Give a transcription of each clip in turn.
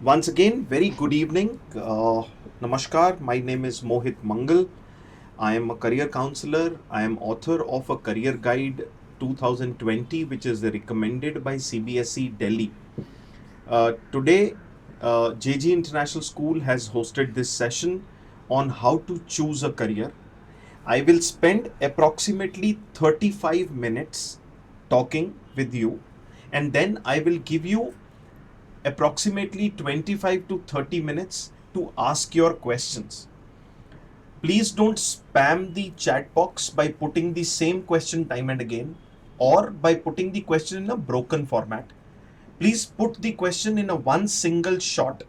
Once again, very good evening. Namaskar. My name is Mohit Mangal. I am a career counselor. I am author of a career guide 2020, which is recommended by CBSE Delhi. Today, JG International School has hosted this session on how to choose a career. I will spend approximately 35 minutes talking with you, and then I will give you approximately 25 to 30 minutes to ask your questions. Please don't spam the chat box by putting the same question time and again or by putting the question in a broken format. Please put the question in a one single shot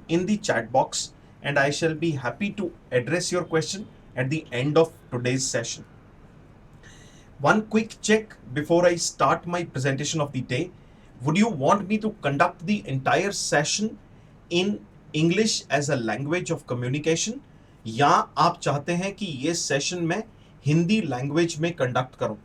in the chat box, and I shall be happy to address your question at the end of today's session. One quick check before I start my presentation of the day. Would you want me to conduct the entire session in English as a language of communication, या आप चाहते हैं कि ये session मैं Hindi language में conduct करूं?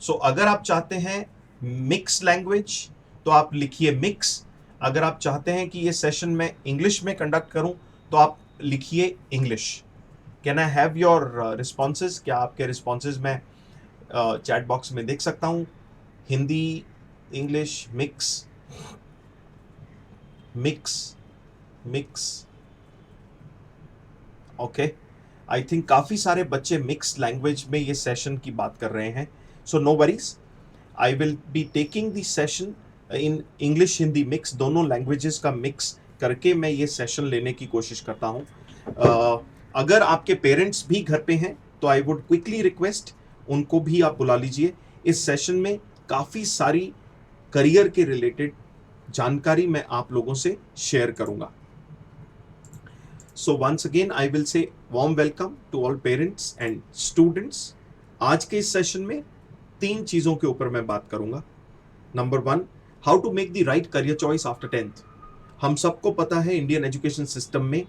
सो अगर आप चाहते हैं मिक्स लैंग्वेज तो आप लिखिए मिक्स. अगर आप चाहते हैं कि ये सेशन मैं इंग्लिश में कंडक्ट करूं तो आप लिखिए English. Can I have your responses? क्या आपके रिस्पॉन्सेज मैं चैट बॉक्स में देख सकता हूं? Hindi, English, mix, mix, mix. Okay, I think काफ़ी सारे बच्चे मिक्स लैंग्वेज में ये सेशन की बात कर रहे हैं. So no worries, I will be taking the session in English Hindi mix, दोनों लैंग्वेजेस का मिक्स करके मैं ये सेशन लेने की कोशिश करता हूँ. अगर आपके पेरेंट्स भी घर पे हैं तो आई वुड क्विकली रिक्वेस्ट उनको भी आप बुला लीजिए. इस सेशन में काफ़ी सारी करियर के रिलेटेड जानकारी मैं आप लोगों से शेयर करूंगा. So once again I will say warm welcome to all parents and students. आज के इस सेशन में 3 चीज़ों के ऊपर मैं बात करूंगा. Number 1, how to make the right career choice after 10th. हम सबको पता है इंडियन एजुकेशन सिस्टम में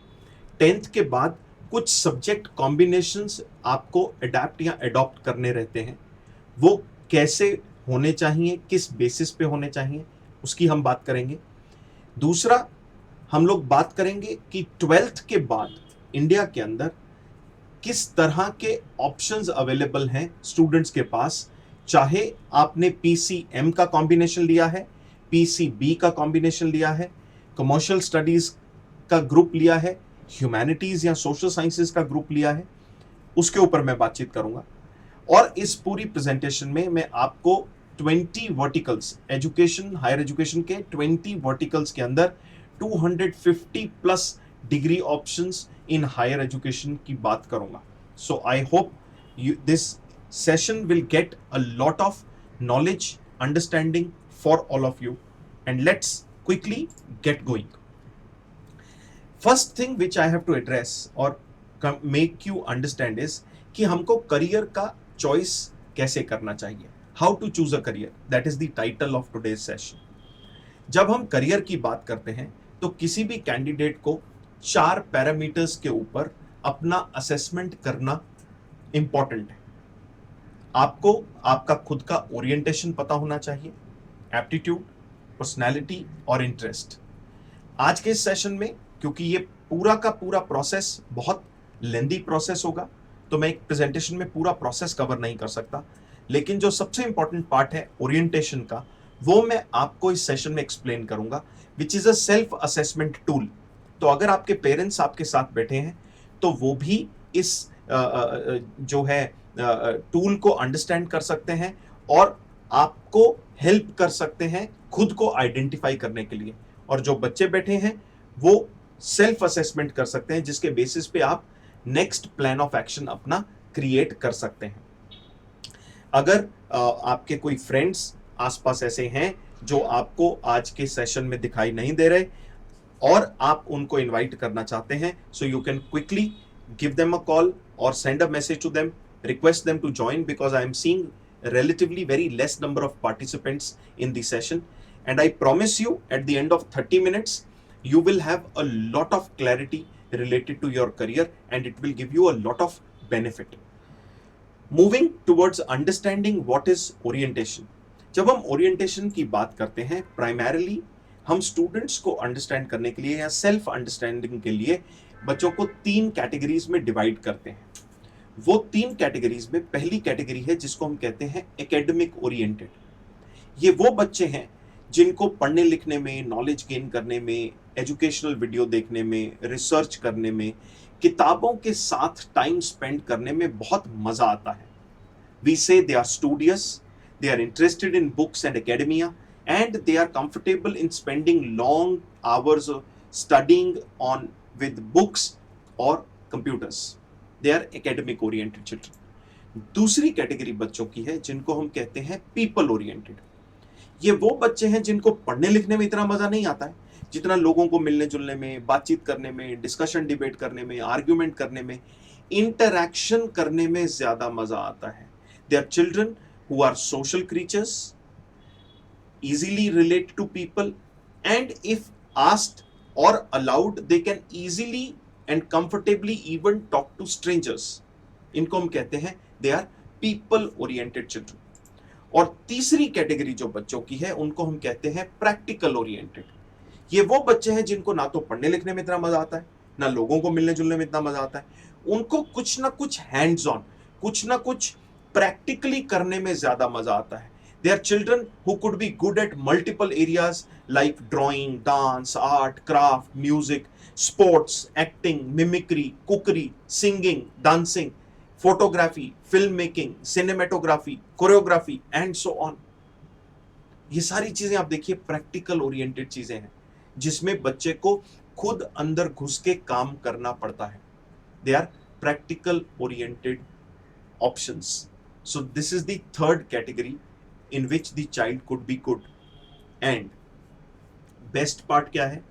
10th के बाद कुछ सब्जेक्ट कॉम्बिनेशंस आपको अडेप्ट या अडॉप्ट करने रहते हैं. वो कैसे होने चाहिए, किस बेसिस पे होने चाहिए, उसकी हम बात करेंगे. दूसरा, हम लोग बात करेंगे कि 12th के बाद इंडिया के अंदर किस तरह के ऑप्शंस अवेलेबल हैं स्टूडेंट्स के पास. चाहे आपने PCM का कॉम्बिनेशन लिया है, PCB का कॉम्बिनेशन लिया है, कमर्शियल स्टडीज का ग्रुप लिया है, ह्यूमैनिटीज या सोशल साइंसेज का ग्रुप लिया है, उसके ऊपर मैं बातचीत करूंगा. और इस पूरी प्रेजेंटेशन में मैं आपको 20 वर्टिकल्स, एजुकेशन, हायर एजुकेशन के 20 वर्टिकल्स के अंदर 250 plus degree options in higher education की बात करूंगा. So I hope this session will get a lot of knowledge, understanding for all of you, and let's quickly get going. First thing which I have to address और make you understand is कि हमको career का choice कैसे करना चाहिए. How to choose a career, that is the title of today's session. जब हम career की बात करते हैं तो किसी भी कैंडिडेट को 4 पैरामीटर्स के ऊपर अपना असेसमेंट करना इंपॉर्टेंट है. आपको आपका खुद का ओरिएंटेशन पता होना चाहिए, एप्टीट्यूड, पर्सनैलिटी और इंटरेस्ट. आज के इस सेशन में, क्योंकि ये पूरा का पूरा प्रोसेस बहुत लेंदी प्रोसेस होगा, तो मैं एक प्रेजेंटेशन में पूरा प्रोसेस कवर नहीं कर सकता. लेकिन जो सबसे इंपॉर्टेंट पार्ट है ओरिएंटेशन का, वो मैं आपको इस सेशन में एक्सप्लेन करूंगा, विच is a self assessment tool. तो अगर आपके पेरेंट्स आपके साथ बैठे हैं तो वो भी इस जो है टूल को अंडरस्टैंड कर सकते हैं और आपको हेल्प कर सकते हैं खुद को आइडेंटिफाई करने के लिए. और जो बच्चे बैठे हैं वो सेल्फ असेसमेंट कर सकते हैं, जिसके बेसिस पे आप नेक्स्ट प्लान ऑफ एक्शन अपना क्रिएट कर सकते हैं. अगर आपके कोई फ्रेंड्स आसपास ऐसे हैं जो आपको आज के सेशन में दिखाई नहीं दे रहे और आप उनको इनवाइट करना चाहते हैं, so you can quickly give them a call और send a message to them, request them to join, because I am seeing relatively very less number of participants in the session, and I promise you at the end of 30 minutes you will have a lot of clarity related to your career and it will give you a lot of benefit. Moving towards understanding what is orientation. जब हम orientation की बात करते हैं, primarily हम students को understand करने के लिए या सेल्फ अंडरस्टैंडिंग के लिए बच्चों को 3 कैटेगरीज में डिवाइड करते हैं। वो 3 कैटेगरीज में पहली कैटेगरी है जिसको हम कहते हैं एकेडमिक ओरिएंटेड। ये वो बच्चे हैं जिनको पढ़ने लिखने में, नॉलेज गेन करने में, एजुकेशनल वीडियो देखने में, रिसर्च करने में, किताबों के साथ टाइम स्पेंड करने में बहुत मजा आता है। We say they are studious, they are interested in books and academia, and they are comfortable in spending long hours of studying on with books or computers. They are academic oriented children. दूसरी category बच्चों की है जिनको हम कहते हैं people oriented. ये वो बच्चे हैं जिनको पढ़ने लिखने में इतना मजा नहीं आता है जितना लोगों को मिलने जुलने में, बातचीत करने में, डिस्कशन डिबेट करने में, आर्ग्यूमेंट करने में, इंटरैक्शन करने में ज्यादा मजा आता है। They are children who are social creatures, easily relate to people, and if asked or allowed, they can easily and comfortably even talk to strangers. इनको हम कहते हैं they are people oriented children. और तीसरी कैटेगरी जो बच्चों की है उनको हम कहते हैं प्रैक्टिकल ओरिएंटेड। ये वो बच्चे हैं जिनको ना तो पढ़ने लिखने में इतना मजा आता है, ना लोगों को मिलने जुलने में इतना मजा आता है। उनको कुछ ना कुछ हैंड्स ऑन, कुछ ना कुछ प्रैक्टिकली करने में ज्यादा मजा आता है। They are children who could be good at multiple areas like drawing, dance, art, craft, music, sports, acting, mimicry, cookery, singing, dancing, photography, film making, cinematography, choreography and so on. ये सारी चीजें आप देखिए प्रैक्टिकल ओरिएंटेड चीजें हैं जिसमें बच्चे को खुद अंदर घुस के काम करना पड़ता है। They are practical oriented options. So this is the third category in which the child could be good. And best part क्या है,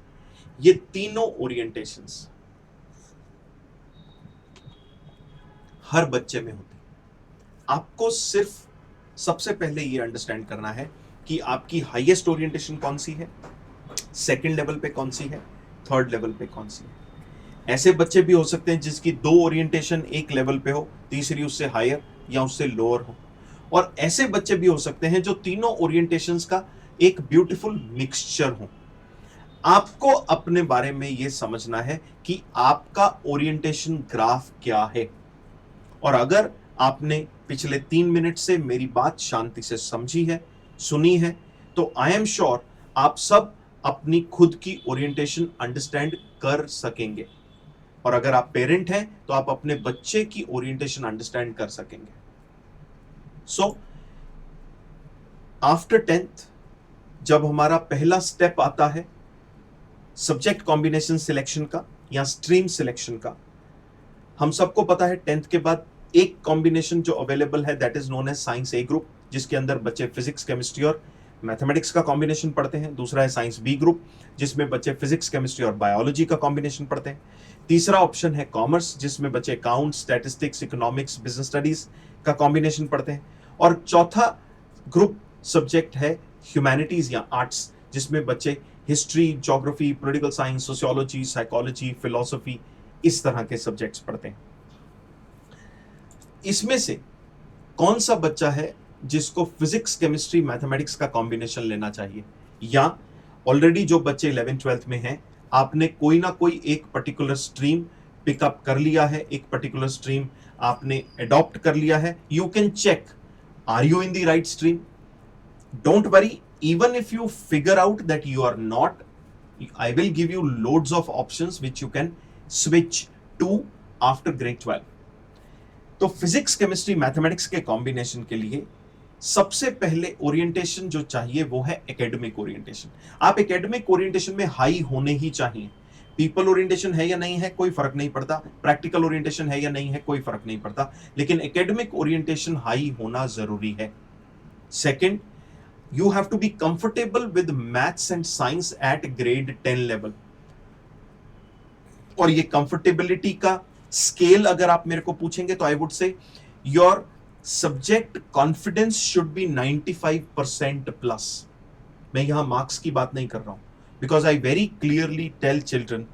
ये तीनों ओरिएंटेशंस हर बच्चे में होते हैं। आपको सिर्फ सबसे पहले ये अंडरस्टैंड करना है कि आपकी हाईएस्ट ओरिएंटेशन कौन सी है, सेकंड लेवल पे कौन सी है, थर्ड लेवल पे कौन सी है। ऐसे बच्चे भी हो सकते हैं जिसकी 2 ओरिएंटेशन एक लेवल पे हो, तीसरी उससे हायर या उससे लोअर हो, और ऐसे बच्चे भी हो सकते हैं जो तीनों ओरिएंटेशंस का एक ब्यूटीफुल मिक्सचर हो। आपको अपने बारे में यह समझना है कि आपका ओरिएंटेशन ग्राफ क्या है, और अगर आपने पिछले 3 मिनट से मेरी बात शांति से समझी है, सुनी है, तो आई एम श्योर आप सब अपनी खुद की ओरिएंटेशन अंडरस्टैंड कर सकेंगे। और अगर आप पेरेंट हैं तो आप अपने बच्चे की ओरिएंटेशन अंडरस्टैंड कर सकेंगे। सो आफ्टर 10th जब हमारा पहला स्टेप आता है सब्जेक्ट कॉम्बिनेशन सिलेक्शन का या स्ट्रीम सिलेक्शन का, हम सबको पता है 10th के बाद एक कॉम्बिनेशन जो अवेलेबल है that is known as science A group, जिसके अंदर बच्चे फिजिक्स, केमिस्ट्री और मैथमेटिक्स का कॉम्बिनेशन पढ़ते हैं। दूसरा है साइंस बी ग्रुप जिसमें बच्चे फिजिक्स, केमिस्ट्री और बायोलॉजी का कॉम्बिनेशन पढ़ते हैं। तीसरा ऑप्शन है कॉमर्स जिसमें बच्चे account, statistics, economics, business studies का कॉम्बिनेशन पढ़ते हैं। और चौथा ग्रुप सब्जेक्ट है ह्यूमैनिटीज या आर्ट्स जिसमें बच्चे history, geography, political science, sociology, psychology, philosophy, इस तरह के सब्जेक्ट्स पढ़ते हैं। इसमें से कौन सा बच्चा है जिसको फिजिक्स, केमिस्ट्री, मैथमेटिक्स का कॉम्बिनेशन लेना चाहिए, या ऑलरेडी जो बच्चे 11th 12th में हैं आपने कोई ना कोई एक पर्टिकुलर स्ट्रीम पिकअप कर लिया है, एक पर्टिकुलर स्ट्रीम आपने अडॉप्ट कर लिया है, you can check are you in the right stream. Don't worry, even if you figure out that you are not, I will give you loads of options which you can switch to after grade 12. तो physics, chemistry, mathematics के combination के लिए सबसे पहले orientation जो चाहिए वो है एकेडमिक ओरिएंटेशन। आप एकेडमिक ओरिएंटेशन में हाई होने ही चाहिए। पीपल ओरिएंटेशन है या नहीं है कोई फर्क नहीं पड़ता, प्रैक्टिकल ओरिएंटेशन है या नहीं है कोई फर्क नहीं पड़ता, लेकिन एकेडमिक ओरिएंटेशन हाई होना जरूरी है। Second, you have to be comfortable with maths and science at grade 10 level. और ये कंफर्टेबिलिटी का स्केल अगर आप मेरे को पूछेंगे तो I would say your subject confidence should be 95% plus. मैं यहां मार्क्स की बात नहीं कर रहा हूं, because I very clearly tell children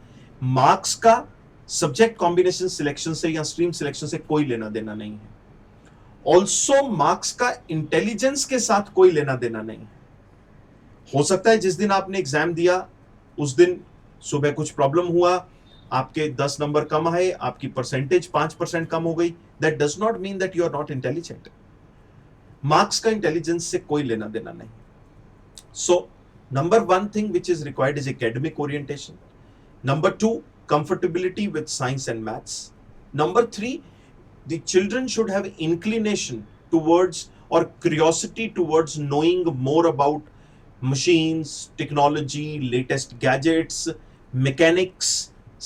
marks का सब्जेक्ट कॉम्बिनेशन सिलेक्शन से या स्ट्रीम सिलेक्शन से कोई लेना देना नहीं है। ऑल्सो मार्क्स का इंटेलिजेंस के साथ कोई लेना देना नहीं है। हो सकता है जिस दिन आपने एग्जाम दिया उस दिन सुबह कुछ प्रॉब्लम हुआ, आपके 10 नंबर कम आए, आपकी परसेंटेज 5% कम हो गई, that does not mean that you are not intelligent. Marks का इंटेलिजेंस से कोई लेना देना नहीं। So number one thing which is required is academic orientation. Number two, comfortability with science and maths. Number three, the children should have inclination towards or curiosity towards knowing more about machines, technology, latest gadgets, mechanics,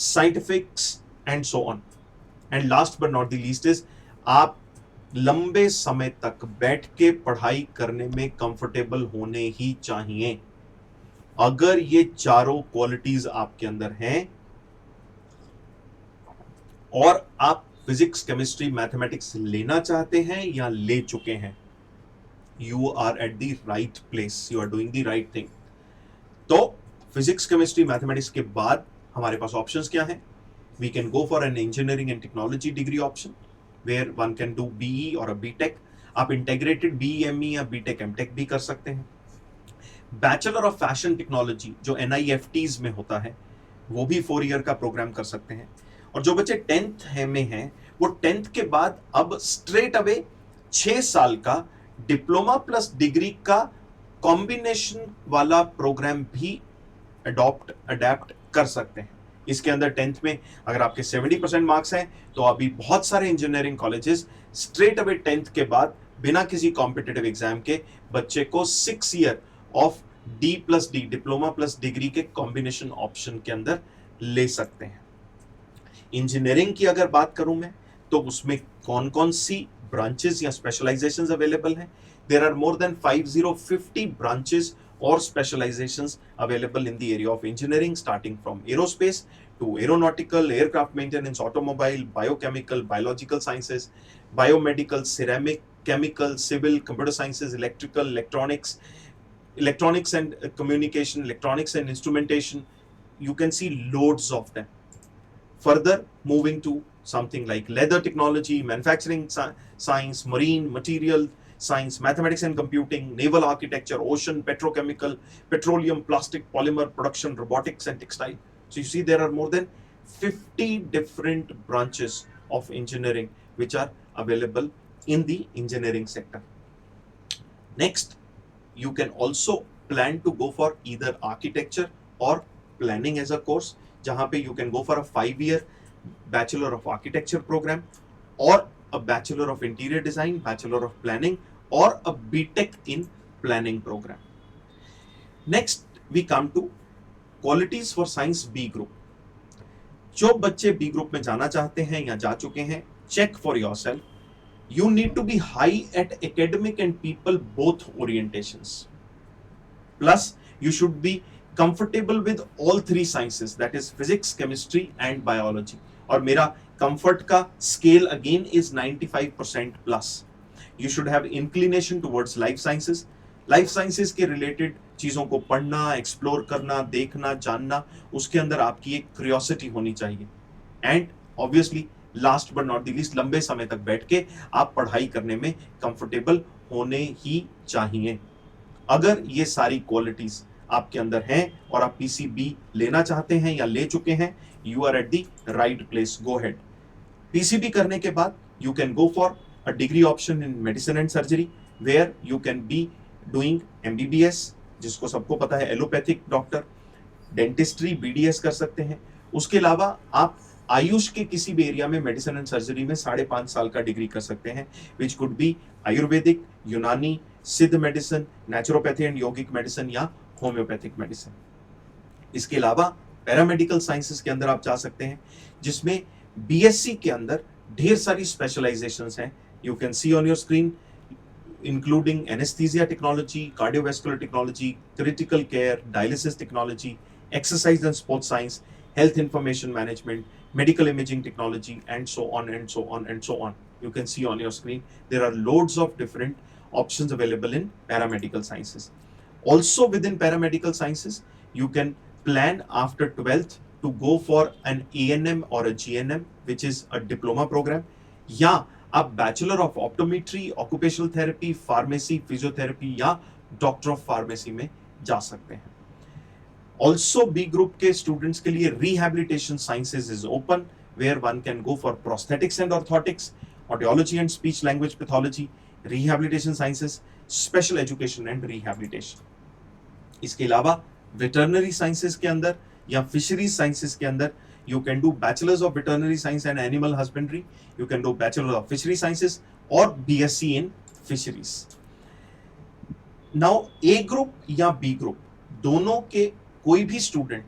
scientifics, and so on. And last but not the least is आप लंबे समय तक बैठ के पढ़ाई करने में comfortable होने ही चाहिए। अगर ये चारों क्वालिटीज आपके अंदर हैं और आप फिजिक्स, केमिस्ट्री, मैथमेटिक्स लेना चाहते हैं या ले चुके हैं, you are at the right place, you are doing the right thing. तो फिजिक्स, केमिस्ट्री, मैथमेटिक्स के बाद हमारे पास ऑप्शंस क्या हैं? We can go for an engineering and technology degree option where one can do BE और uh BTech. आप integrated BE ME या बीटेक एमटेक भी कर सकते हैं। बैचलर ऑफ फैशन टेक्नोलॉजी जो NIFTs में होता है वो भी 4 ईयर का प्रोग्राम कर सकते हैं। और जो बच्चे 10th में हैं वो 10th के बाद अब स्ट्रेट अवे 6 साल का डिप्लोमा प्लस डिग्री का कॉम्बिनेशन वाला प्रोग्राम भी अडेप्ट कर सकते हैं। इसके अंदर 10th में अगर आपके 70% मार्क्स हैं तो अभी बहुत सारे engineering colleges straight away 10th के बाद बिना किसी कॉम्पिटिटिव एग्जाम के बच्चे को 6 year of D+D diploma plus degree के कॉम्बिनेशन ऑप्शन के अंदर ले सकते हैं। इंजीनियरिंग की अगर बात करूं मैं तो उसमें कौन कौन सी ब्रांचेस या स्पेशलाइजेशंस अवेलेबल हैं? There are more than 50 branches और specialisations available in the area of engineering, starting from aerospace to aeronautical, aircraft maintenance, automobile, biochemical, biological sciences, biomedical, ceramic, chemical, civil, computer sciences, electrical, electronics and communication, electronics and instrumentation. You can see loads of them. Further moving to something like leather technology, manufacturing science, marine material science, mathematics and computing, naval architecture, ocean, petrochemical, petroleum, plastic, polymer production, robotics and textile. So you see there are more than 50 different branches of engineering which are available in the engineering sector. Next, you can also plan to go for either architecture or planning as a course, जहां पे you can go for a 5-year bachelor of architecture program or a bachelor of interior design, bachelor of planning or a BTech in planning program. Next we come to qualities for science B group. जो बच्चे B group में जाना चाहते हैं या जा चुके हैं, check for yourself. You need to be high at academic and people both orientations. Plus, you should be comfortable with all 3 sciences, that is physics, chemistry and biology. और मेरा comfort का scale again is 95% plus. You should have inclination towards life sciences. Life sciences के related चीजों को पढ़ना, explore करना, देखना, जानना, उसके अंदर आपकी एक curiosity होनी चाहिए. And obviously last but not the least लेंबे समय तक बैठ के आप पढ़ाई करने में कंफर्टेबल होने ही चाहिए। अगर ये सारी क्वालिटीज आपके अंदर हैं और आप PCB लेना चाहते हैं या ले चुके हैं, you are at the right place, go ahead. PCB करने के बाद you can go for a degree option in medicine and surgery where you can be doing MBBS, जिसको सबको पता है एलोपैथिक डॉक्टर, डेंटिस्ट्री, BDS कर सकते हैं। उसके अलावा आप आयुष के किसी भी एरिया में मेडिसिन एंड सर्जरी में 5.5 साल का डिग्री कर सकते हैं, विच कुड बी आयुर्वेदिक, यूनानी, सिद्ध medicine, naturopathy and yogic medicine या होम्योपैथिक मेडिसिन। इसके अलावा पैरामेडिकल साइंसेस के अंदर आप जा सकते हैं, जिसमें BSc के अंदर ढेर सारी स्पेशलाइजेशंस हैं। You can see on your screen, including anesthesia technology, cardiovascular technology, critical care, dialysis technology, exercise and sports science, health information management, medical imaging technology, and so on and so on and so on. You can see on your screen there are loads of different options available in paramedical sciences. Also within paramedical sciences, you can plan after 12th to go for an ANM or a GNM, which is a diploma program, या आप bachelor of optometry, occupational therapy, pharmacy, physiotherapy या doctor of pharmacy में जा सकते हैं। Also B group के students के लिए rehabilitation sciences is open, where one can go for prosthetics and orthotics, audiology and speech language pathology, rehabilitation sciences, special education and rehabilitation. इसके अलावा वेटरनरी साइंसेज के अंदर या फिशरीज साइंसेज के अंदर you can do bachelor's of veterinary science and animal husbandry, you can do bachelor of fishery sciences or BSc in fisheries. Now A group या B group दोनों के कोई भी स्टूडेंट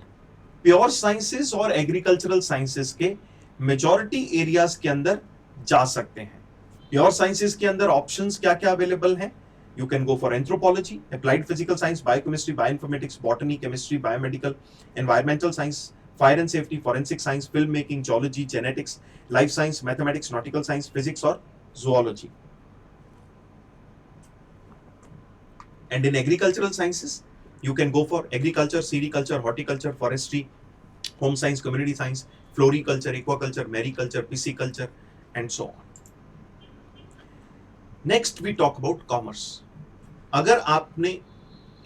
प्योर साइंसेस और agricultural sciences के majority areas के अंदर जा सकते हैं। प्योर साइंसेस के अंदर ऑप्शंस क्या क्या अवेलेबल हैं? You can go for anthropology, applied physical science, biochemistry, bioinformatics, botany, chemistry, biomedical, environmental science, fire and safety, forensic science, filmmaking, geology, genetics, life science, mathematics, nautical science, physics or zoology. And in agricultural sciences, you can go for agriculture, sericulture, horticulture, forestry, home science, community science, floriculture, aquaculture, mariculture, pisciculture, and so on. Next, we talk about commerce. अगर आपने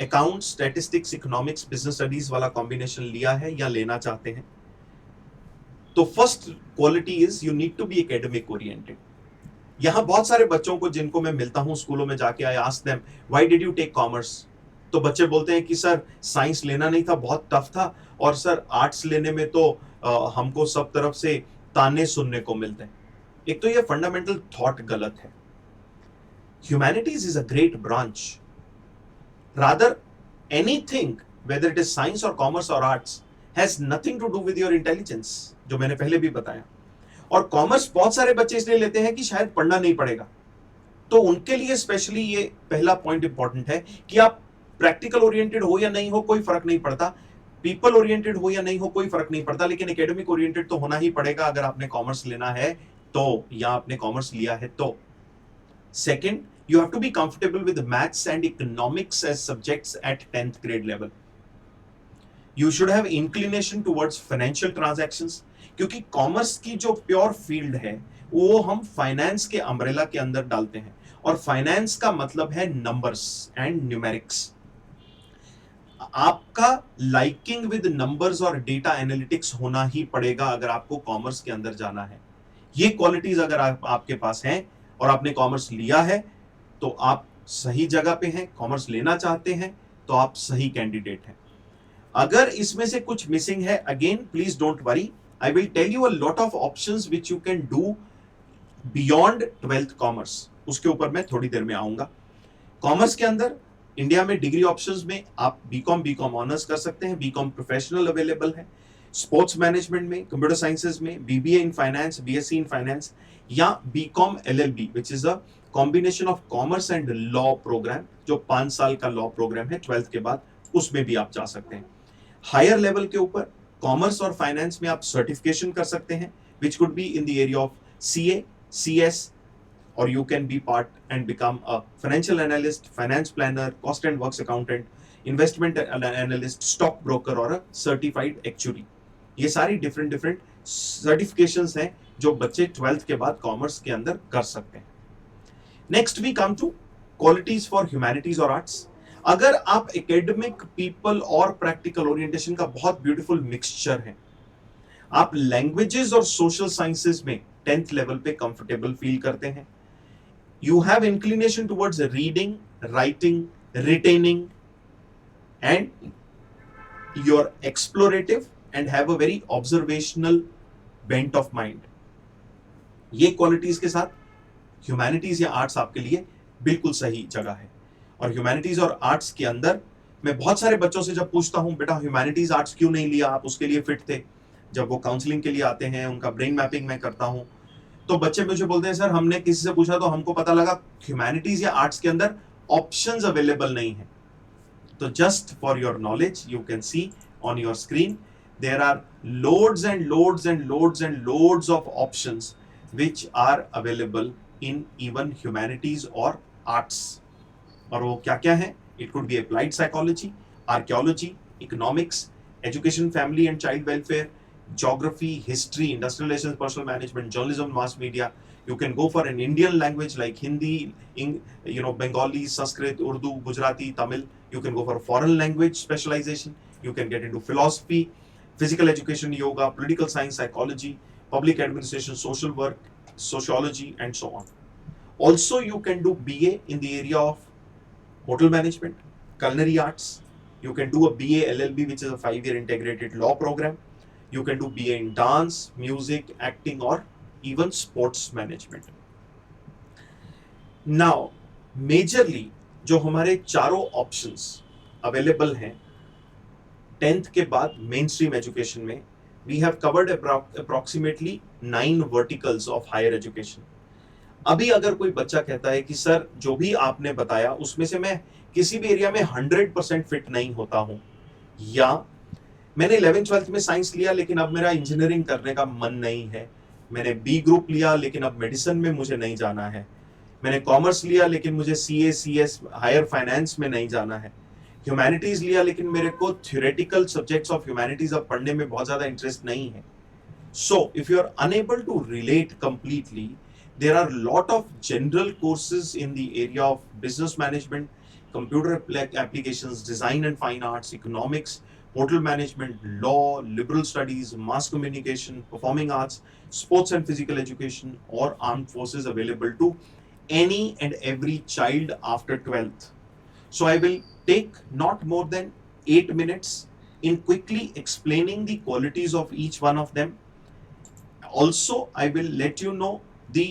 account, statistics, economics, business studies वाला combination लिया है या लेना चाहते हैं, तो first quality is you need to be academic oriented. यहां बहुत सारे बच्चों को जिनको मैं मिलता हूं स्कूलों में जाके, I ask them why did you take commerce, तो बच्चे बोलते हैं कि सर साइंस लेना नहीं था, बहुत टफ था, और सर आर्ट्स लेने में तो हमको सब तरफ से ताने सुनने को मिलते हैं। एक तो ये फंडामेंटल थॉट गलत है। Humanities is a great branch, rather anything whether it is science or commerce or arts has nothing to do with your intelligence, जो मैंने पहले भी बताया। और कॉमर्स बहुत सारे बच्चे इसलिए लेते हैं कि शायद पढ़ना नहीं पड़ेगा, तो उनके लिए स्पेशली ये पहला पॉइंट इंपॉर्टेंट है कि आप प्रैक्टिकल ओरिएंटेड हो या नहीं हो कोई फर्क नहीं पड़ता, पीपल ओरिएंटेड हो या नहीं हो कोई फर्क नहीं पड़ता, लेकिन एकेडमिक ओरिएंटेड तो होना ही पड़ेगा अगर आपने कॉमर्स लेना है तो, या आपने कॉमर्स लिया है तो। Second, you have to be comfortable with maths and economics as subjects at 10th grade level. You should have inclination towards financial transactions, क्योंकि कॉमर्स की जो प्योर फील्ड है वो हम फाइनेंस के अम्ब्रेला के अंदर डालते हैं, और फाइनेंस का मतलब है नंबर्स एंड न्यूमेरिक्स। आपका लाइकिंग विद नंबर्स और डेटा एनालिटिक्स होना ही पड़ेगा अगर आपको कॉमर्स के अंदर जाना है। ये क्वालिटीज अगर आपके पास हैं और आपने कॉमर्स लिया है तो आप सही जगह पे हैं, कॉमर्स लेना चाहते हैं तो आप सही कैंडिडेट हैं। अगर इसमें से कुछ मिसिंग है, again please don't worry, I will tell you a lot of options which you can do beyond 12th commerce, उसके ऊपर मैं थोड़ी देर में आऊंगा। कॉमर्स के अंदर इंडिया में डिग्री ऑप्शंस में आप बीकॉम ऑनर्स कर सकते हैं, बीकॉम प्रोफेशनल अवेलेबल है, स्पोर्ट्स मैनेजमेंट में, कंप्यूटर साइंसेज में, BBA in finance, BSc in finance, या BCom LLB which is a combination of commerce and law programme, जो 5 साल का लॉ प्रोग्राम है 12th के बाद, उसमें भी आप जा सकते हैं। हायर लेवल के ऊपर कॉमर्स और फाइनेंस में आप सर्टिफिकेशन कर सकते हैं which could be in the area of CA, CS, or you can be part and become a financial analyst, finance planner, cost and works accountant, investment analyst, stock broker और a certified actuary। ये सारी different certifications हैं जो बच्चे 12th के बाद commerce के अंदर कर सकते हैं। Next we come to qualities for humanities और आर्ट्स। अगर आप एकेडमिक, पीपल और प्रैक्टिकल ओरिएंटेशन का बहुत ब्यूटीफुल मिक्सचर है, आप लैंग्वेजेस और सोशल साइंसेस में 10th लेवल पे कंफर्टेबल फील करते हैं, you have inclination towards reading, writing, retaining, and you're explorative and have a very observational bent of mind, ये क्वालिटीज के साथ ह्यूमैनिटीज या आर्ट्स आपके लिए बिल्कुल सही जगह है। और ह्यूमैनिटीज और आर्ट्स के अंदर मैं बहुत सारे बच्चों से जब पूछता हूं बेटा ह्यूमैनिटीज आर्ट्स क्यों नहीं लिया, आप उसके लिए फिट थे, जब वो काउंसलिंग के लिए आते हैं उनका ब्रेन मैपिंग मैं करता हूं तो बच्चे मुझे बोलते हैं सर हमने किसी से पूछा तो हमको पता लगा ह्यूमैनिटीज या आर्ट्स के अंदर ऑप्शंस अवेलेबल नहीं है। तो just for your knowledge you can see on your screen there are loads and loads and loads and loads of options which are available in even humanities और arts. और वो क्या क्या है? It could be applied psychology, archaeology, economics, education, family and child welfare, geography, history, industrial relations, personal management, journalism, mass media. You can go for an Indian language like Hindi, Bengali, Sanskrit, Urdu, Gujarati, Tamil. You can go for foreign language specialization. You can get into philosophy, physical education, yoga, political science, psychology, public administration, social work, sociology, and so on. Also, you can do BA in the area of hotel management, culinary arts. You can do a BA LLB, which is a 5-year integrated law program. You can do BA in dance, music, acting, or even sports management. Now, majorly जो हमारे चारों options available हैं 10th के बाद main stream education में, we have covered approximately 9 verticals of higher education. अभी अगर कोई बच्चा कहता है कि सर जो भी आपने बताया उसमें से मैं किसी भी एरिया में 100% फिट नहीं होता हूं, या मैंने 11th-12th में साइंस लिया लेकिन अब मेरा इंजीनियरिंग करने का मन नहीं है, मैंने बी ग्रुप लिया लेकिन अब मेडिसिन में मुझे नहीं जाना है, मैंने कॉमर्स लिया लेकिन मुझे सीए सीएस हायर फाइनेंस में नहीं जाना है, ह्यूमैनिटीज लिया लेकिन मेरे को थ्योरेटिकल सब्जेक्ट्स ऑफ ह्यूमैनिटीज अब पढ़ने में बहुत ज्यादा इंटरेस्ट नहीं है. So if you are unable to relate completely, there are lot of general courses in the area of business management, computer applications, design and fine arts, economics, hotel management, law, liberal studies, mass communication, performing arts, sports and physical education, or armed forces available to any and every child after 12th. So I will take not more than 8 minutes in quickly explaining the qualities of each one of them. Also, I will let you know the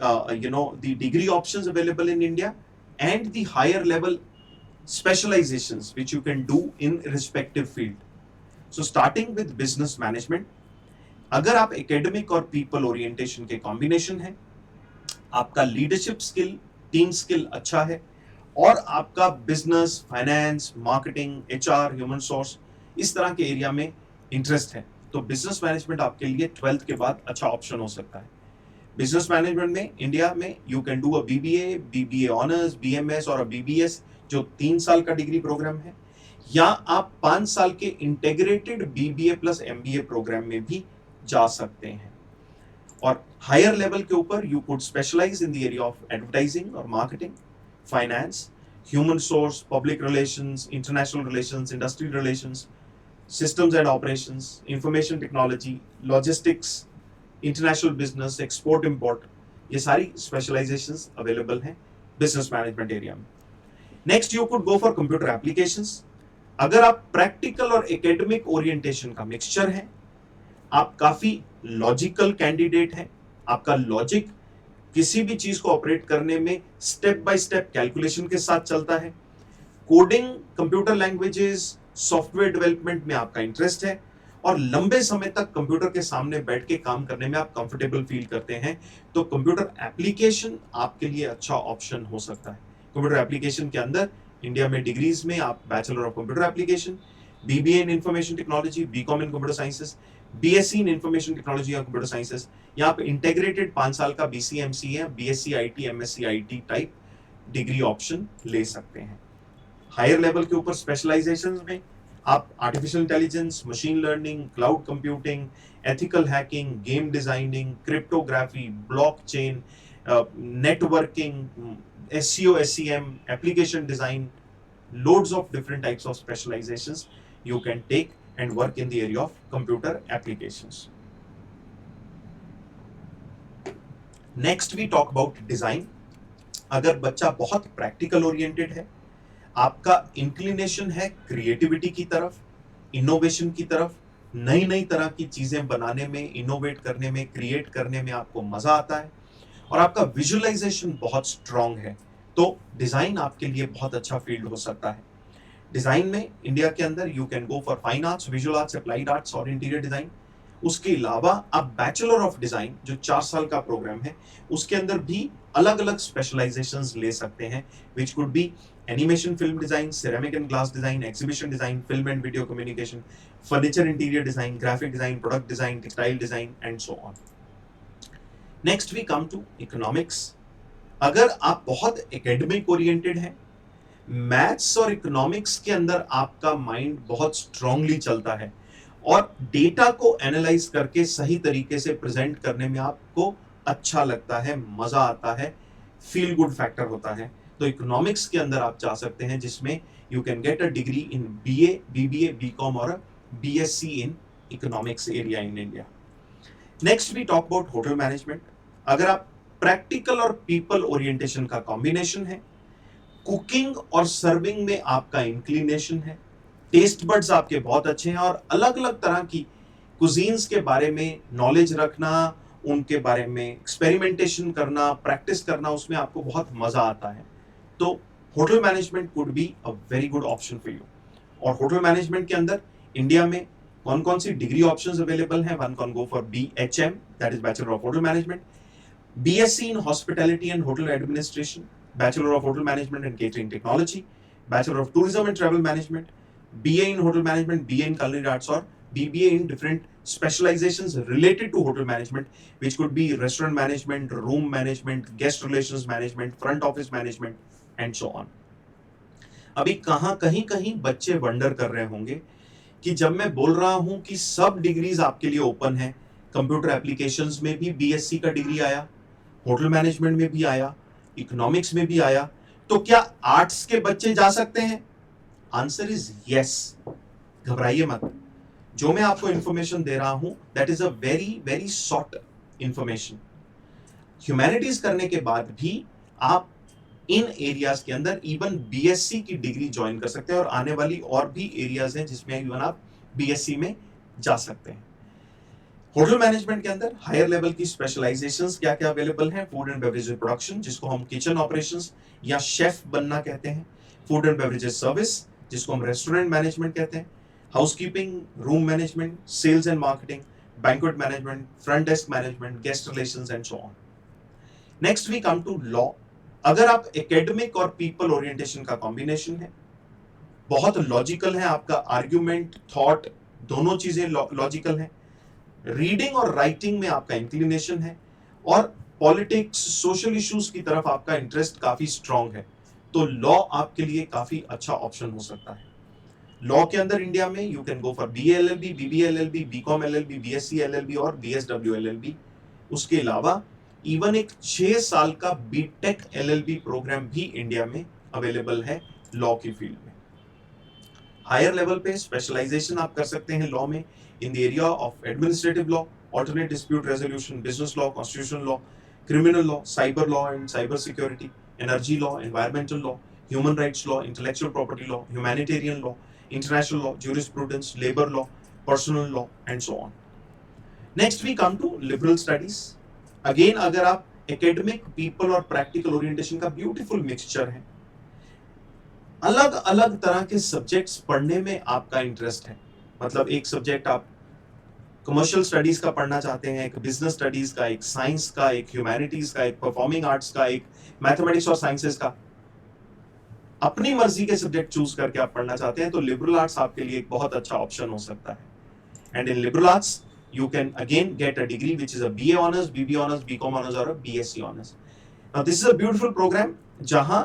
the degree options available in India and the higher level specializations which you can do in respective field. So starting with business management, अगर आप academic और people orientation के combination है, आपका leadership skill, team skill अच्छा है, और आपका business, finance, marketing, HR, human source इस तरह के एरिया में इंटरेस्ट है, तो बिजनेस मैनेजमेंट आपके लिए 12th के बाद अच्छा ऑप्शन हो सकता है. बिजनेस मैनेजमेंट में इंडिया में you can do a BBA, BBA honours, BMS और अ बीबीएस जो 3 साल का डिग्री प्रोग्राम है, या आप 5 साल के integrated BBA plus MBA program में भी जा सकते हैं. और हायर लेवल के ऊपर you could specialise in the area of advertising और marketing, finance, human source, public relations, international relations, industrial relations, systems and operations, information technology, logistics, international business, export import, ये सारी specializations available हैं business management area में. Next you could go for computer applications. अगर आप practical और academic orientation का mixture है, आप काफी logical candidate हैं, आपका logic किसी भी चीज को ऑपरेट करने में step by step calculation के साथ चलता है, coding, computer languages, software development में आपका इंटरेस्ट है, और लंबे समय तक कंप्यूटर के सामने बैठ के काम करने में आप कंफर्टेबल फील करते हैं, तो कंप्यूटर एप्लीकेशन आपके लिए अच्छा ऑप्शन हो सकता है. कंप्यूटर एप्लीकेशन के अंदर इंडिया में डिग्रीज में आप bachelor of computer application, BBA in information technology, BCom in computer sciences, BSc in information technology या कंप्यूटर साइंसेस, या आप इंटीग्रेटेड 5 साल का बीसीएमसी है, BSc IT, MSc IT type degree option ले सकते हैं. हायर लेवल के ऊपर स्पेशलाइजेशंस में आप artificial intelligence, machine learning, cloud computing, ethical hacking, game designing, cryptography, blockchain, networking, SEO, SEM, application design, loads of different types of specializations you can take and work in the area of computer applications. Next we talk about design. अगर बच्चा बहुत practical oriented है, आपका inclination है creativity की तरफ, innovation की तरफ, नई नई तरह की चीजें बनाने में, इनोवेट करने में, क्रिएट करने में आपको मजा आता है, और आपका विजुअलाइजेशन बहुत स्ट्रांग है, तो डिजाइन आपके लिए बहुत अच्छा फील्ड हो सकता है. डिजाइन में इंडिया के अंदर you can go for fine arts, visual arts, applied arts और इंटीरियर डिजाइन. उसके अलावा आप बैचलर ऑफ डिजाइन जो 4 साल का प्रोग्राम है, उसके अंदर भी अलग अलग स्पेशलाइजेशंस ले सकते हैं, which could be animation film design, ceramic and glass design, exhibition design, film and video communication, furniture interior design, graphic design, product design, textile design and so on. Next we come to economics. अगर आप बहुत academic oriented हैं, maths और economics के अंदर आपका mind बहुत strongly चलता है, और डेटा को एनालाइज करके सही तरीके से प्रेजेंट करने में आपको अच्छा लगता है, मजा आता है, फील गुड फैक्टर होता है, तो इकोनॉमिक्स के अंदर आप जा सकते हैं, जिसमें you can get a degree in BA, BBA, BCom और BSc in economics area in India. Next we talk about hotel management. अगर आप प्रैक्टिकल और पीपल ओरिएंटेशन का कॉम्बिनेशन है, कुकिंग और सर्विंग में आपका इंक्लिनेशन है, टेस्ट बड्स आपके बहुत अच्छे हैं और अलग अलग तरह की कुजीन्स के बारे में नॉलेज रखना, उनके बारे में एक्सपेरिमेंटेशन करना, प्रैक्टिस करना, उसमें आपको बहुत मजा आता है, तो hotel management could be a very good option for you. और होटल मैनेजमेंट के अंदर इंडिया में कौन कौन सी डिग्री ऑप्शंस अवेलेबल हैं? One can go for BHM, that is bachelor of hotel management, BSc in Hospitality and Hotel Administration, Bachelor of Hotel Management and Catering Technology, Bachelor of Tourism and Travel Management, BA in Hotel Management, BA in Culinary Arts, or BBA in different specializations related to hotel management, which could be restaurant management, room management, guest relations management, front office management, and so on. अभी कहीं कहीं बच्चे wonder कर रहे होंगे कि जब मैं बोल रहा हूं कि सब डिग्रीज आपके लिए ओपन है, कंप्यूटर एप्लीकेशंस में भी BSc का डिग्री आया, होटल मैनेजमेंट में भी आया, इकोनॉमिक्स में भी आया, तो क्या आर्ट्स के बच्चे जा सकते हैं? Answer is yes. घबराइए मत, जो मैं आपको इंफॉर्मेशन दे रहा हूं that is a very very short information. Humanities करने के बाद भी आप इन एरियाज के अंदर इवन BSc की डिग्री ज्वाइन कर सकते हैं, और आने वाली और भी एरियाज हैं जिसमें इवन आप BSc में जा सकते हैं। होटल मैनेजमेंट के अंदर हायर लेवल की स्पेशलाइजेशंस क्या क्या अवेलेबल हैं? फूड एंड बेवरेज प्रोडक्शन, जिसको हम किचन ऑपरेशंस या शेफ बनना कहते हैं, फूड एंड बेवरेजेस सर्विस, जिसको हम रेस्टोरेंट मैनेजमेंट कहते हैं, housekeeping, room management, sales and marketing, banquet management, front desk management, guest relations and so on. Next we come to law. अगर आप एकेडमिक और पीपल ओरिएंटेशन का कॉम्बिनेशन है, बहुत लॉजिकल है, आपका आर्ग्यूमेंट, थॉट, दोनों चीजें लॉजिकल हैं, रीडिंग और राइटिंग में आपका इंक्लिनेशन है, और पॉलिटिक्स, सोशल इश्यूज की तरफ आपका इंटरेस्ट काफी स्ट्रांग है, तो लॉ आपके लिए काफी अच्छा ऑप्शन हो सकता है। लॉ के अंदर इंडिया में you can go for BA LLB, BBA LLB, BCom LLB, BSc LLB और BSW LLB। उसके अलावा इवन एक 6 साल का BTech LLB प्रोग्राम भी इंडिया में अवेलेबल है लॉ की फील्ड में। हायर लेवल पे स्पेशलाइजेशन आप कर सकते हैं लॉ में in the area of administrative law, alternate dispute resolution, business law, constitutional law, criminal law, cyber law and cyber security, energy law, environmental law, human rights law, intellectual property law, humanitarian law, international law, jurisprudence, labor law, personal law and so on. Next we come to liberal studies. Again अगर आप academic, people और practical orientation का beautiful mixture है, अलग अलग तरह के subjects पढ़ने में आपका इंटरेस्ट है, मतलब एक सब्जेक्ट आप कमर्शियल स्टडीज का पढ़ना चाहते हैं, एक बिजनेस स्टडीज का, एक साइंस का, एक ह्यूमैनिटीज का, एक परफॉर्मिंग आर्ट्स का, एक मैथमेटिक्स और साइंसेस का, अपनी मर्जी के सब्जेक्ट चूज करके आप पढ़ना चाहते हैं, तो लिबरल आर्ट्स आपके लिए एक बहुत अच्छा ऑप्शन हो सकता है। And in liberal arts you can again get a degree which is a BA honours, BB honours, BCom honours और a BSc honours. Now this is a beautiful programme जहां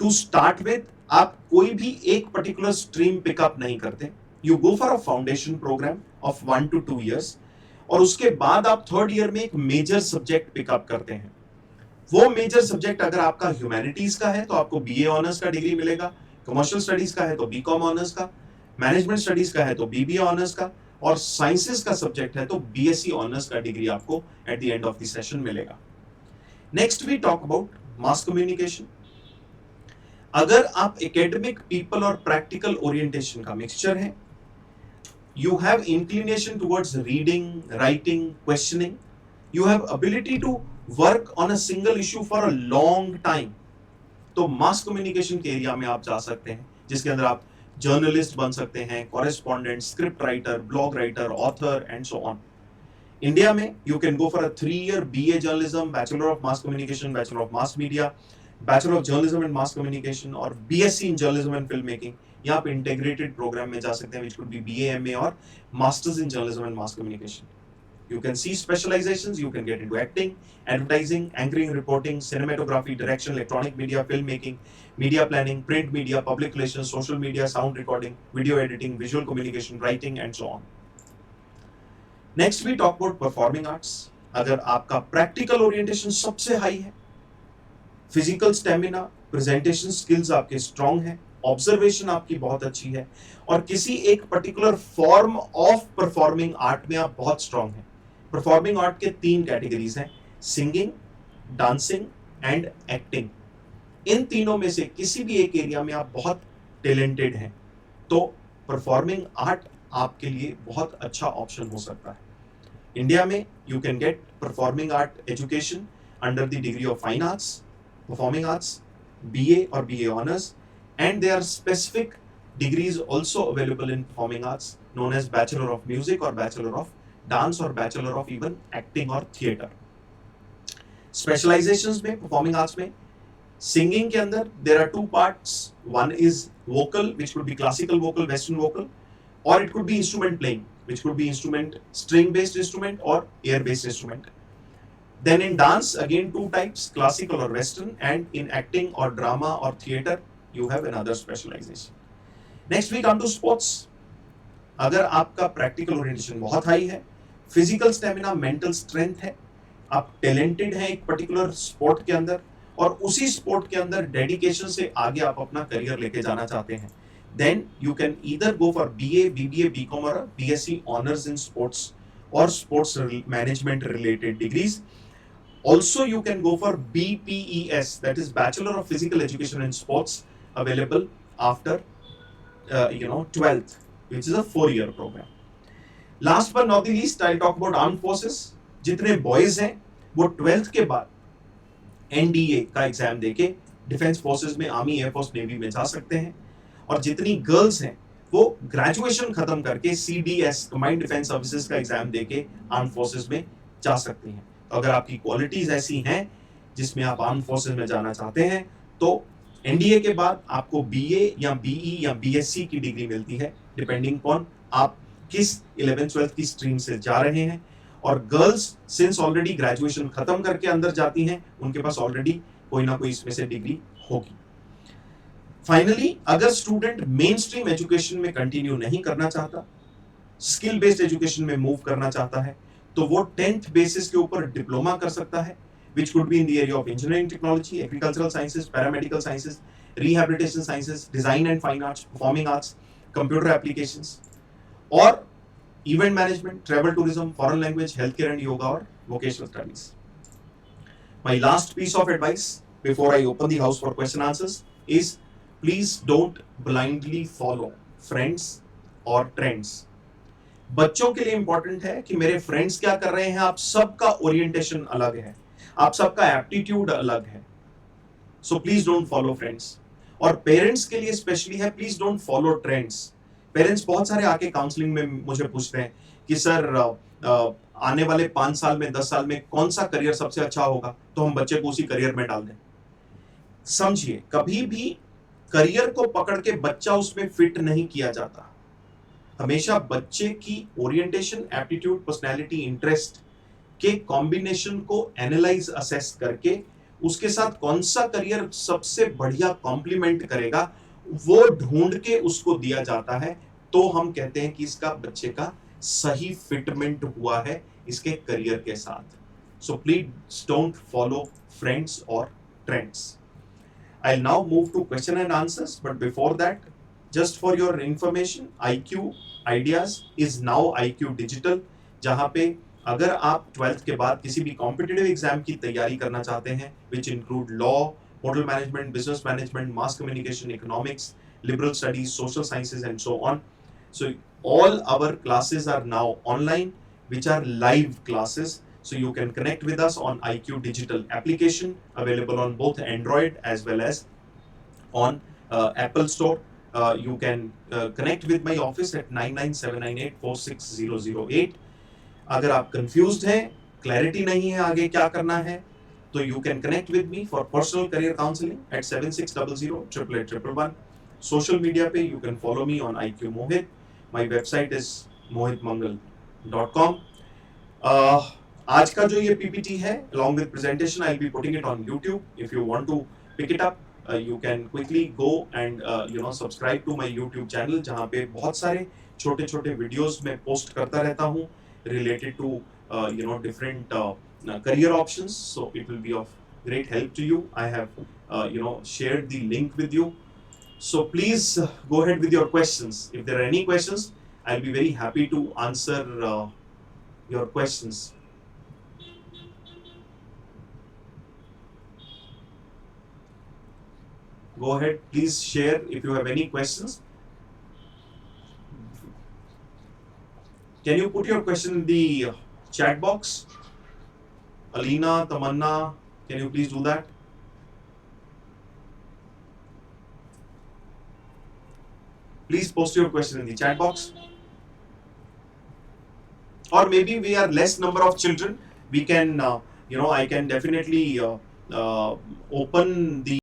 टू स्टार्ट विद आप कोई भी एक particular stream pick up नहीं करते, you go for a foundation programme of 1 to 2 years, और उसके बाद आप थर्ड ईयर में एक मेजर सब्जेक्ट पिकअप करते हैं। वो मेजर सब्जेक्ट अगर आपका ह्यूमैनिटीज का है तो आपको BA ऑनर्स का डिग्री मिलेगा, कमर्शियल स्टडीज का है तो BCom ऑनर्स का, मैनेजमेंट स्टडीज का है तो BBA ऑनर्स का, और साइंसेस का सब्जेक्ट है तो BSc ऑनर्स का डिग्री आपको at the end of the session मिलेगा। Next we talk about mass communication. अगर आप एकेडमिक, पीपल और प्रैक्टिकल ओरिएंटेशन का मिक्सचर है, you have inclination towards reading, writing, questioning, you have ability to work on a single issue for a long time, तो mass communication के area में आप जा सकते हैं, जिसके अंदर आप जर्नलिस्ट बन सकते हैं, correspondent, script writer, blog writer, author and so on. India में you can go for a 3-year BA journalism, bachelor of mass communication, bachelor of mass media, bachelor of journalism and mass communication, और BSc in journalism and film making. यहाँ पे integrated programme में जा सकते हैं which could be BA, MA और masters in journalism and mass communication. You can see specializations, you can get into acting, advertising, anchoring, reporting, cinematography, direction, electronic media, filmmaking, media planning, print media, public relations, social media, sound recording, video editing, visual communication, writing and so on. Next we talk about performing arts. अगर आपका practical orientation सबसे high है, physical stamina, presentation skills आपके strong हैं, observation आपकी बहुत अच्छी है, और किसी एक particular form of performing art में आप बहुत स्ट्रांग हैं। परफॉर्मिंग आर्ट के 3 कैटेगरीज हैं, सिंगिंग, डांसिंग एंड एक्टिंग। इन तीनों में से किसी भी एक एरिया में आप बहुत टैलेंटेड हैं तो परफॉर्मिंग आर्ट आपके लिए बहुत अच्छा ऑप्शन हो सकता है। इंडिया में you can gate performing art education under the degree of fine arts, performing arts, BA or BA honors, and there are specific degrees also available in performing arts known as Bachelor of Music or Bachelor of Dance or Bachelor of even Acting or Theatre. Specializations में performing arts में singing के अंदर there are 2 parts. One is vocal, which could be classical vocal, western vocal, or it could be instrument playing, which could be instrument, string based instrument or air based instrument. Then in dance, again 2 types, classical or western, and in acting or drama or theatre, you have another specialization. Next we come to sports. अगर आपका practical orientation बहुत high है, physical stamina, mental strength है, आप talented हैं एक particular sport के अंदर, और उसी sport के अंदर dedication से आगे आप अपना career लेके जाना चाहते हैं, then you can either go for BA, BBA, BCom or a BSc honors in sports or sports management related degrees. Also, you can go for BPES, that is Bachelor of Physical Education and Sports, available after 12th, which is a 4-year program. Last but not the least, I'll talk about armed forces. जितने boys हैं वो 12th के बाद NDA का exam देके defence forces में, army, air force, navy में जा सकते हैं, और जितनी गर्ल्स हैं वो ग्रेजुएशन खत्म करके CDS कंबाइंड डिफेंस सर्विसेज का एग्जाम देके आर्म फोर्सेस में जा सकती हैं। अगर आपकी क्वालिटीज ऐसी हैं जिसमें आप आर्म फोर्सेस में जाना चाहते हैं तो NDA के बाद आपको BA या BE या BSc की डिग्री मिलती है, डिपेंडिंग ऑन आप किस 11th-12th की स्ट्रीम से जा रहे हैं। और गर्ल्स सिंस ऑलरेडी ग्रेजुएशन खत्म करके अंदर जाती हैं, उनके पास ऑलरेडी कोई ना कोई इसमें से डिग्री होगी। फाइनली, अगर स्टूडेंट मेन स्ट्रीम एजुकेशन में कंटिन्यू नहीं करना चाहता, स्किल बेस्ड एजुकेशन में मूव करना चाहता है, तो वो 10th बेसिस के ऊपर डिप्लोमा कर सकता है, which could be in the area of engineering technology, agricultural sciences, paramedical sciences, rehabilitation sciences, design and fine arts, performing arts, computer applications, or event management, travel tourism, foreign language, healthcare and yoga, or vocational studies. My last piece of advice before I open the house for question answers is please don't blindly follow friends or trends. बच्चों के लिए important है कि मेरे friends क्या कर रहे हैं, आप सबका ओरिएंटेशन अलग है, आप सबका एप्टीट्यूड अलग है, so please don't follow friends. और पेरेंट्स के लिए स्पेशली है, please don't follow trends. Parents बहुत सारे आके काउंसलिंग में मुझे पूछते हैं कि सर आने वाले 5 साल में 10 साल में कौन सा करियर सबसे अच्छा होगा तो हम बच्चे को उसी करियर में डाल दें। समझिए, कभी भी करियर को पकड़ के बच्चा उसमें फिट नहीं किया जाता। हमेशा बच्चे की ओरिएंटेशन, एप्टीट्यूड, पर्सनैलिटी, इंटरेस्ट के कॉम्बिनेशन को एनालाइज, असेस करके उसके साथ कौन सा करियर सबसे बढ़िया कॉम्प्लीमेंट करेगा वो ढूंढ के उसको दिया जाता है, तो हम कहते हैं कि इसका बच्चे का सही फिटमेंट हुआ है इसके करियर के साथ। So please don't follow friends और trends. I'll now move to question and answers, but before that, just for your information, IQ Ideas is now IQ Digital, जहां पे अगर आप 12th के बाद किसी भी कॉम्पिटिटिव एग्जाम की तैयारी करना चाहते हैं, which include law, hotel management, business management, mass communication, economics, liberal studies, social sciences, and so on. So all our classes are now online, which are live classes. So you can connect with us on IQ Digital application, available on both Android as well as on Apple Store. You can connect with my office at 9979846008. अगर आप confused हैं, clarity नहीं है आगे क्या करना है, तो you can connect with me for personal career counseling at 7600888811. Social media पे you can follow me on IQ Mohit. My website is mohitmangal.com. आज का जो ये PPT है, along with presentation, I'll be putting it on YouTube. If you want to pick it up, you can quickly go and subscribe to my YouTube channel, जहाँ पे बहुत सारे छोटे-छोटे वीडियोस मैं पोस्ट करता रहता हूँ related to different career options. So it will be of great help to you. I have shared the link with you. So please go ahead with your questions. If there are any questions, I'll be very happy to answer your questions. Go ahead, please share if you have any questions. Can you put your question in the chat box? Alina, Tamanna, can you please do that? Please post your question in the chat box. Or maybe we are less number of children. We can, I can definitely open the